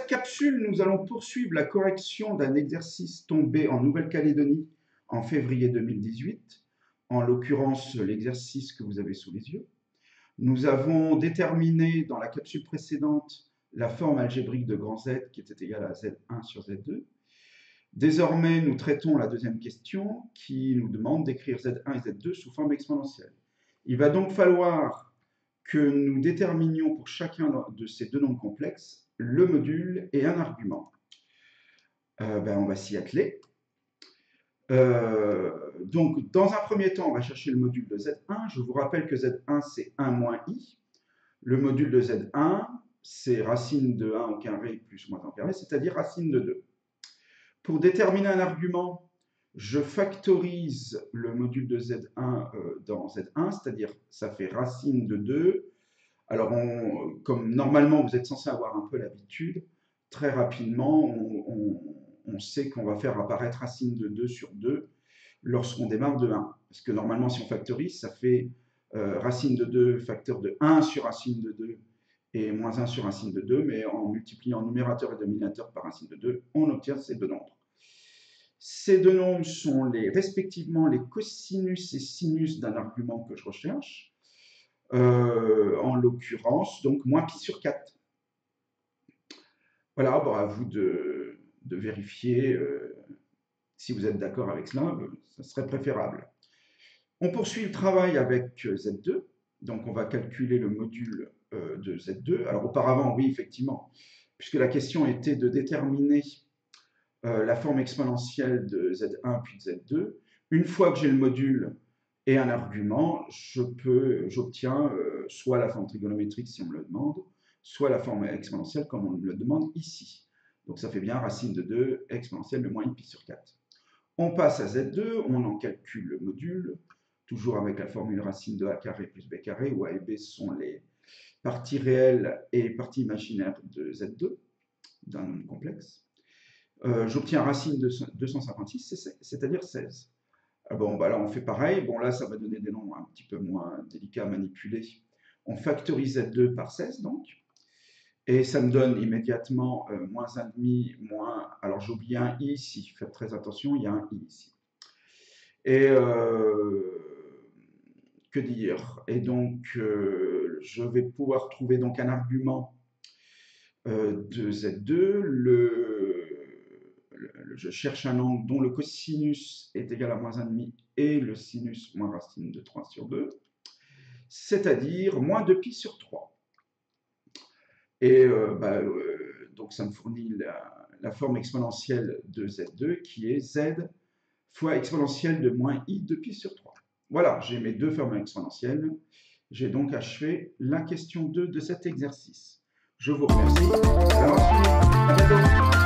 cette capsule, nous allons poursuivre la correction d'un exercice tombé en Nouvelle-Calédonie en février 2018, en l'occurrence l'exercice que vous avez sous les yeux. Nous avons déterminé dans la capsule précédente la forme algébrique de grand Z qui était égale à Z1 sur Z2. Désormais, nous traitons la deuxième question qui nous demande d'écrire Z1 et Z2 sous forme exponentielle. Il va donc falloir que nous déterminions pour chacun de ces deux nombres complexes le module et un argument. On va s'y atteler. Donc, dans un premier temps, on va chercher le module de Z1. Je vous rappelle que Z1, c'est 1 moins I. Le module de Z1, c'est racine de 1 au carré plus moins 1 au carré, c'est-à-dire racine de 2. Pour déterminer un argument, je factorise le module de Z1 dans Z1, c'est-à-dire ça fait racine de 2. Alors, comme normalement vous êtes censé avoir un peu l'habitude, très rapidement, on sait qu'on va faire apparaître racine de 2 sur 2 lorsqu'on démarre de 1. Parce que normalement, si on factorise, ça fait racine de 2 facteur de 1 sur racine de 2 et moins 1 sur racine de 2, mais en multipliant numérateur et dénominateur par racine de 2, on obtient ces deux nombres. Ces deux nombres sont respectivement les cosinus et sinus d'un argument que je recherche. En l'occurrence, donc moins pi sur 4. Voilà, à vous de vérifier si vous êtes d'accord avec cela, ça serait préférable. On poursuit le travail avec Z2, donc on va calculer le module de Z2. Alors auparavant, oui, effectivement, puisque la question était de déterminer la forme exponentielle de Z1 puis de Z2. Une fois que j'ai le module et un argument, j'obtiens soit la forme trigonométrique si on me le demande, soit la forme exponentielle comme on me le demande ici. Donc ça fait bien racine de 2 exponentielle de moins pi sur 4. On passe à Z2, on en calcule le module, toujours avec la formule racine de a carré plus b carré, où a et b sont les parties réelles et parties imaginaires de Z2, d'un nombre complexe. J'obtiens racine de 256, c'est-à-dire 16. Là, on fait pareil. Là, ça va donner des nombres un petit peu moins délicats à manipuler. On factorise Z2 par 16, donc. Et ça me donne immédiatement moins 1,5, moins... Alors, j'ai oublié un i ici. Faites très attention, il y a un i ici. Et que dire? Et donc, je vais pouvoir trouver donc un argument de Z2. Je cherche un angle dont le cosinus est égal à moins 1,5 et le sinus moins racine de 3 sur 2, c'est-à-dire moins 2 pi sur 3. Et donc ça me fournit la forme exponentielle de Z2 qui est Z fois exponentielle de moins I 2 pi sur 3. Voilà, j'ai mes deux formes exponentielles. J'ai donc achevé la question 2 de cet exercice. Je vous remercie. À bientôt.